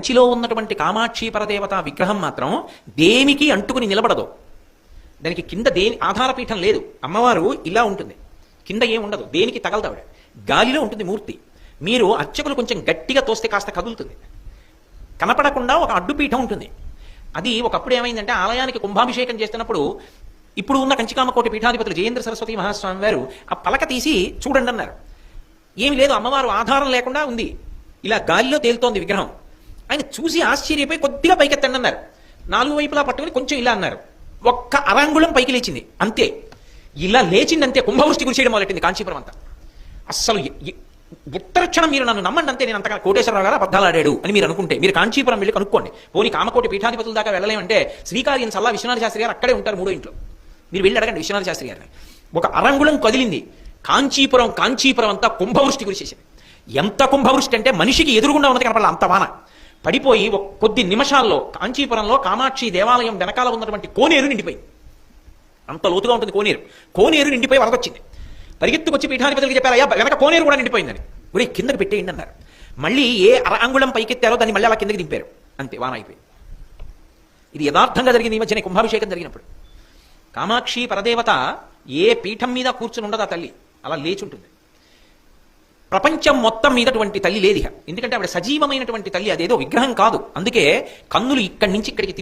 కంచిలో ఉన్నటువంటి కామాక్షి పరదేవత విగ్రహం మాత్రం దేనికి అంటుకుని నిలబడదు. దానికి కింద దేని ఆధారపీఠం లేదు. అమ్మవారు ఇలా ఉంటుంది, కింద ఏం ఉండదు, దేనికి తగలదావిడ, గాలిలో ఉంటుంది మూర్తి. మీరు అర్చకులు కొంచెం గట్టిగా తోస్తే కాస్త కదులుతుంది. కనపడకుండా ఒక అడ్డుపీఠం ఉంటుంది. అది ఒకప్పుడు ఏమైందంటే ఆలయానికి కుంభాభిషేకం చేస్తున్నప్పుడు ఇప్పుడు ఉన్న కంచికామకోటి పీఠాధిపతులు జయేంద్ర సరస్వతి మహాస్వామి వారు ఆ పలక తీసి చూడండి అన్నారు. ఏమి లేదు, అమ్మవారు ఆధారం లేకుండా ఉంది, ఇలా గాలిలో తేలుతోంది విగ్రహం. ఆయన చూసి ఆశ్చర్యపోయి కొద్దిగా పైకెత్తండి అన్నారు. నాలుగు వైపులా పట్టుకుని కొంచెం ఇలా అన్నారు. ఒక్క అరంగుళం పైకి లేచింది అంతే. ఇలా లేచింది అంతే, కుంభవృష్టి కురిసేయడం మొదలెట్టింది కాంచీపురం అంతా. అస్సలు ఉత్తర క్షణం మీరు నన్ను నమ్మండి అంతే, నేను అంతగా కోటేశ్వరరావు గారు అబద్ధాలు ఆడాడు అని మీరు అనుకుంటే మీరు కాంచీపురం వెళ్ళి కనుక్కోండి. పోనీ కామకోటి పీఠాధిపతుల దాకా వెళ్ళలేమంటే శ్రీకార్యం సల్లా విశ్వనాథ శాస్త్రి గారు అక్కడే ఉంటారు, 3వ ఇంట్లో. మీరు వెళ్ళి అడగండి విశ్వనాథ శాస్త్రి గారిని. ఒక అరంగుళం కదిలింది, కాంచీపురం అంతా కుంభవృష్టి కురిసేసింది. ఎంత కుంభవృష్టి అంటే మనిషికి ఎదురుగుండా ఉన్నది కనపడాలి అంత వాన పడిపోయి కొద్ది నిమిషాల్లో కాంచీపురంలో కామాక్షి దేవాలయం వెనకాల ఉన్నటువంటి కోనేరు నిండిపోయింది. అంత లోతుగా ఉంటుంది కోనేరు నిండిపోయి వరదొచ్చింది. పరిగెత్తుకొచ్చి పీఠాధిపతులకి చెప్పారు, అయ్యా వెనక కోనేరు కూడా నిండిపోయిందని. కూడా కిందకి పెట్టేయండి అన్నారు. మళ్ళీ ఏ అంగుళం పైకెత్తారో దాన్ని మళ్ళీ అలా కిందకి దింపారు, అంతే వాన అయిపోయింది. ఇది యథార్థంగా జరిగింది ఈ మధ్యనే కుంభాభిషేకం జరిగినప్పుడు. కామాక్షి పరదేవత ఏ పీఠం మీద కూర్చుని ఉండదు ఆ తల్లి, అలా లేచుంటుంది. ప్రపంచం మొత్తం మీదటువంటి తల్లి లేదు ఇక, ఎందుకంటే ఆవిడ సజీవమైనటువంటి తల్లి, అదేదో విగ్రహం కాదు. అందుకే కన్నులు ఇక్కడి నుంచి ఇక్కడికి